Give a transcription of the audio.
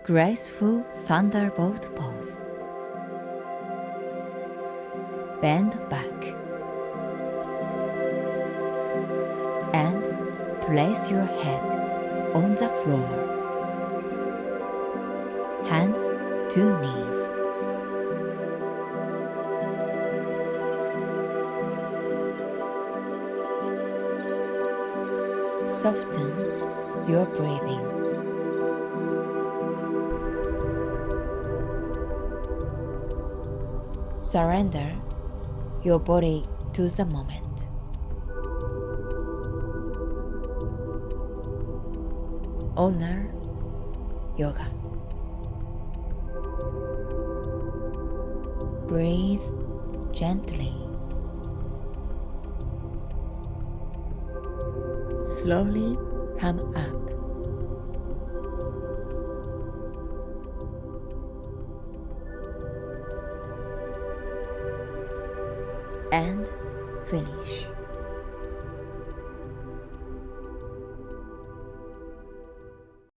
Graceful Thunderbolt Pose. Bend back and place your head on the floor. Hands to knees. Soften your breathing. Surrender your body to the moment. Honor yoga. Breathe gently. Slowly come up. And finish.